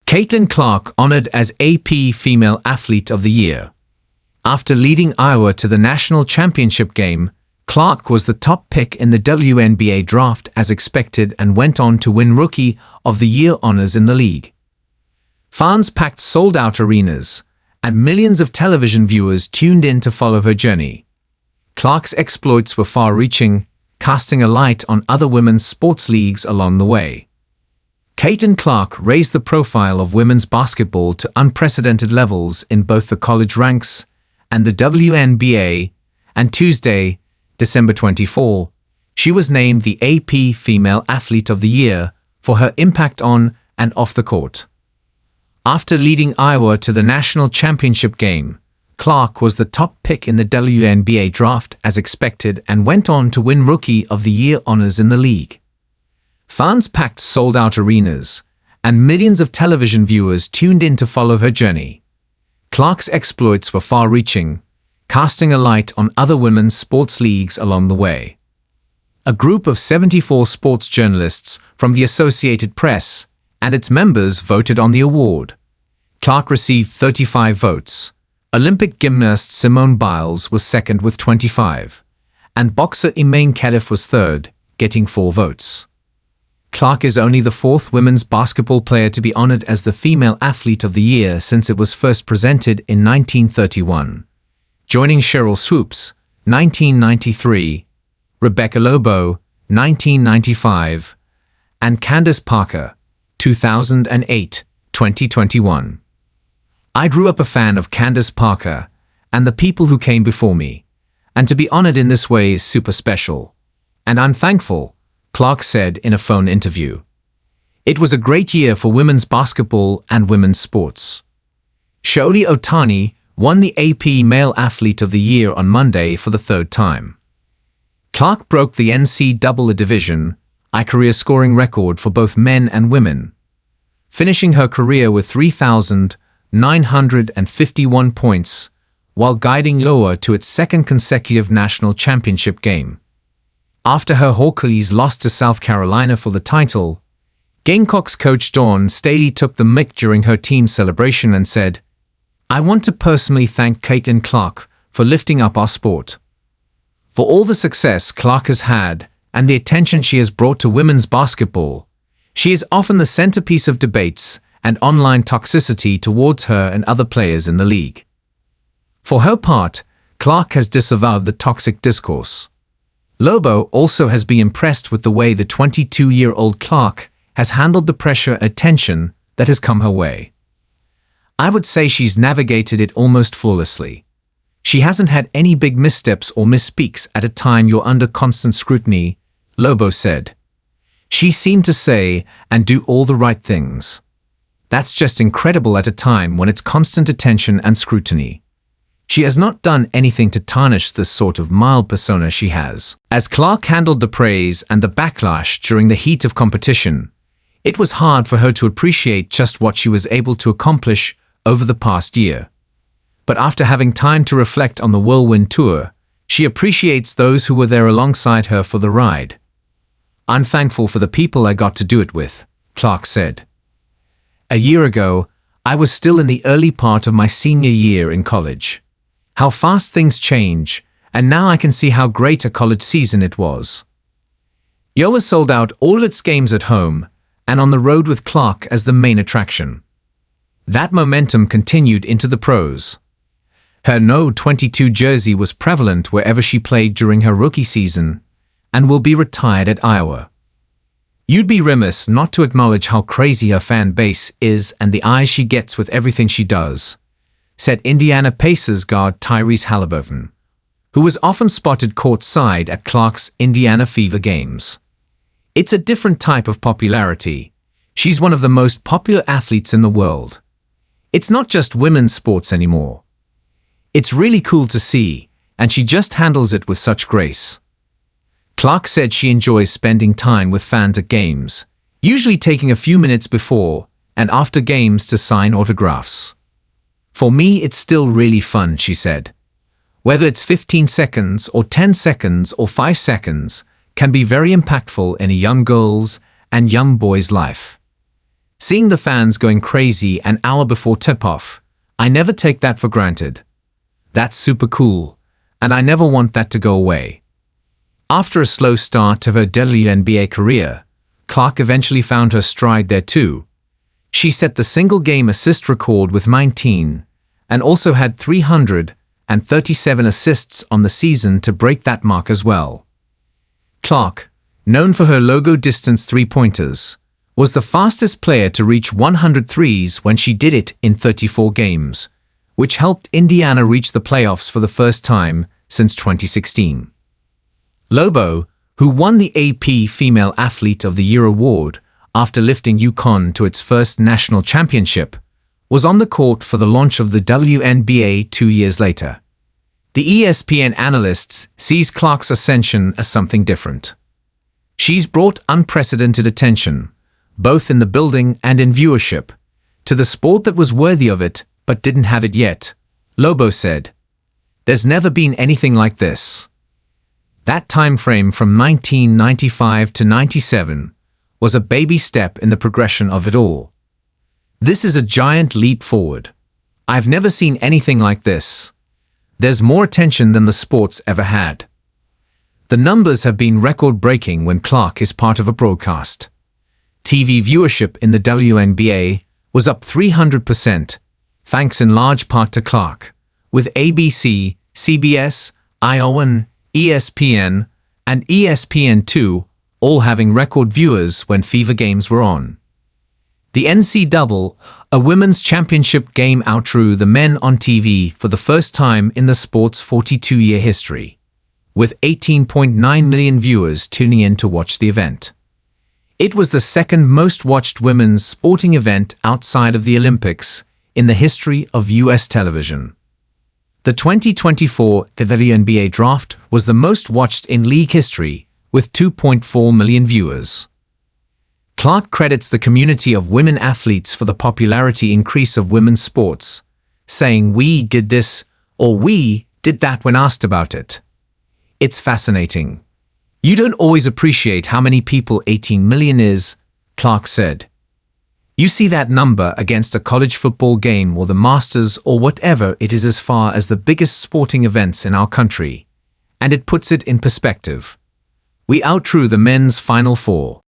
Caitlin Clark honored as AP Female Athlete of the Year. After leading Iowa to the national championship game, Clark was the top pick in the WNBA draft as expected and went on to win Rookie of the Year honors in the league. Fans packed sold-out arenas, and millions of television viewers tuned in to follow her journey. Clark's exploits were far-reaching, casting a light on other women's sports leagues along the way. Caitlin Clark raised the profile of women's basketball to unprecedented levels in both the college ranks and the WNBA, and Tuesday, December 24, she was named the AP Female Athlete of the Year for her impact on and off the court. After leading Iowa to the national championship game, Clark was the top pick in the WNBA draft as expected and went on to win Rookie of the Year honors in the league. Fans packed sold-out arenas, and millions of television viewers tuned in to follow her journey. Clark's exploits were far-reaching, casting a light on other women's sports leagues along the way. A group of 74 sports journalists from the Associated Press and its members voted on the award. Clark received 35 votes. Olympic gymnast Simone Biles was second with 25, and boxer Imane Khadif was third, getting 4 votes. Clark is only the 4th women's basketball player to be honored as the Female Athlete of the Year since it was first presented in 1931, joining Cheryl Swoops, 1993, Rebecca Lobo, 1995, and Candace Parker, 2008, 2021. I grew up a fan of Candace Parker and the people who came before me, and to be honored in this way is super special, and I'm thankful, Clark said in a phone interview. It was a great year for women's basketball and women's sports. Shohei Ohtani won the AP Male Athlete of the Year on Monday for the 3rd time. Clark broke the NCAA Division I career scoring record for both men and women, finishing her career with 3,951 points while guiding Iowa to its 2nd consecutive national championship game. After her Hawkeyes lost to South Carolina for the title, Gamecocks coach Dawn Staley took the mic during her team's celebration and said, "I want to personally thank Caitlin Clark for lifting up our sport. For all the success Clark has had and the attention she has brought to women's basketball, she is often the centerpiece of debates and online toxicity towards her and other players in the league." For her part, Clark has disavowed the toxic discourse. Lobo also has been impressed with the way the 22-year-old Clark has handled the pressure and attention that has come her way. "I would say she's navigated it almost flawlessly. She hasn't had any big missteps or misspeaks at a time you're under constant scrutiny," Lobo said. "She seemed to say and do all the right things. That's just incredible at a time when it's constant attention and scrutiny. She has not done anything to tarnish this sort of mild persona she has." As Clark handled the praise and the backlash during the heat of competition, it was hard for her to appreciate just what she was able to accomplish over the past year. But after having time to reflect on the whirlwind tour, she appreciates those who were there alongside her for the ride. "I'm thankful for the people I got to do it with," Clark said. "A year ago, I was still in the early part of my senior year in college. How fast things change, and now I can see how great a college season it was." Iowa sold out all of its games at home and on the road with Clark as the main attraction. That momentum continued into the pros. Her No. 22 jersey was prevalent wherever she played during her rookie season and will be retired at Iowa. "You'd be remiss not to acknowledge how crazy her fan base is and the eyes she gets with everything she does," said Indiana Pacers guard Tyrese Halliburton, who was often spotted courtside at Clark's Indiana Fever games. "It's a different type of popularity. She's one of the most popular athletes in the world. It's not just women's sports anymore. It's really cool to see, and she just handles it with such grace." Clark said she enjoys spending time with fans at games, usually taking a few minutes before and after games to sign autographs. "For me, it's still really fun," she said. "Whether it's 15 seconds or 10 seconds or 5 seconds can be very impactful in a young girl's and young boy's life." Seeing the fans going crazy an hour before tip-off, I never take that for granted. That's super cool, and I never want that to go away. After a slow start to her WNBA career, Clark eventually found her stride there too. She set the single-game assist record with 19, and also had 337 assists on the season to break that mark as well. Clark, known for her logo distance three-pointers, was the fastest player to reach 100 threes when she did it in 34 games, which helped Indiana reach the playoffs for the first time since 2016. Lobo, who won the AP Female Athlete of the Year award after lifting UConn to its first national championship, was on the court for the launch of the WNBA 2 years later. The ESPN analysts sees Clark's ascension as something different. She's brought unprecedented attention, both in the building and in viewership, to the sport that was worthy of it but didn't have it yet, Lobo said. There's never been anything like this. That time frame from 1995 to 97 was a baby step in the progression of it all. This is a giant leap forward. I've never seen anything like this. There's more attention than the sport's ever had. The numbers have been record-breaking when Clark is part of a broadcast. TV viewership in the WNBA was up 300%, thanks in large part to Clark, with ABC, CBS, ION, ESPN, and ESPN2 all having record viewers when Fever games were on. The NCAA, a women's championship game, outdrew the men on TV for the first time in the sport's 42-year history, with 18.9 million viewers tuning in to watch the event. It was the second most watched women's sporting event outside of the Olympics in the history of U.S. television. The 2024 WNBA draft was the most watched in league history, with 2.4 million viewers. Clark credits the community of women athletes for the popularity increase of women's sports, saying we did this or we did that when asked about it. It's fascinating. You don't always appreciate how many people 18 million is, Clark said. You see that number against a college football game or the Masters or whatever it is as far as the biggest sporting events in our country, and it puts it in perspective. We outdrew the men's Final Four.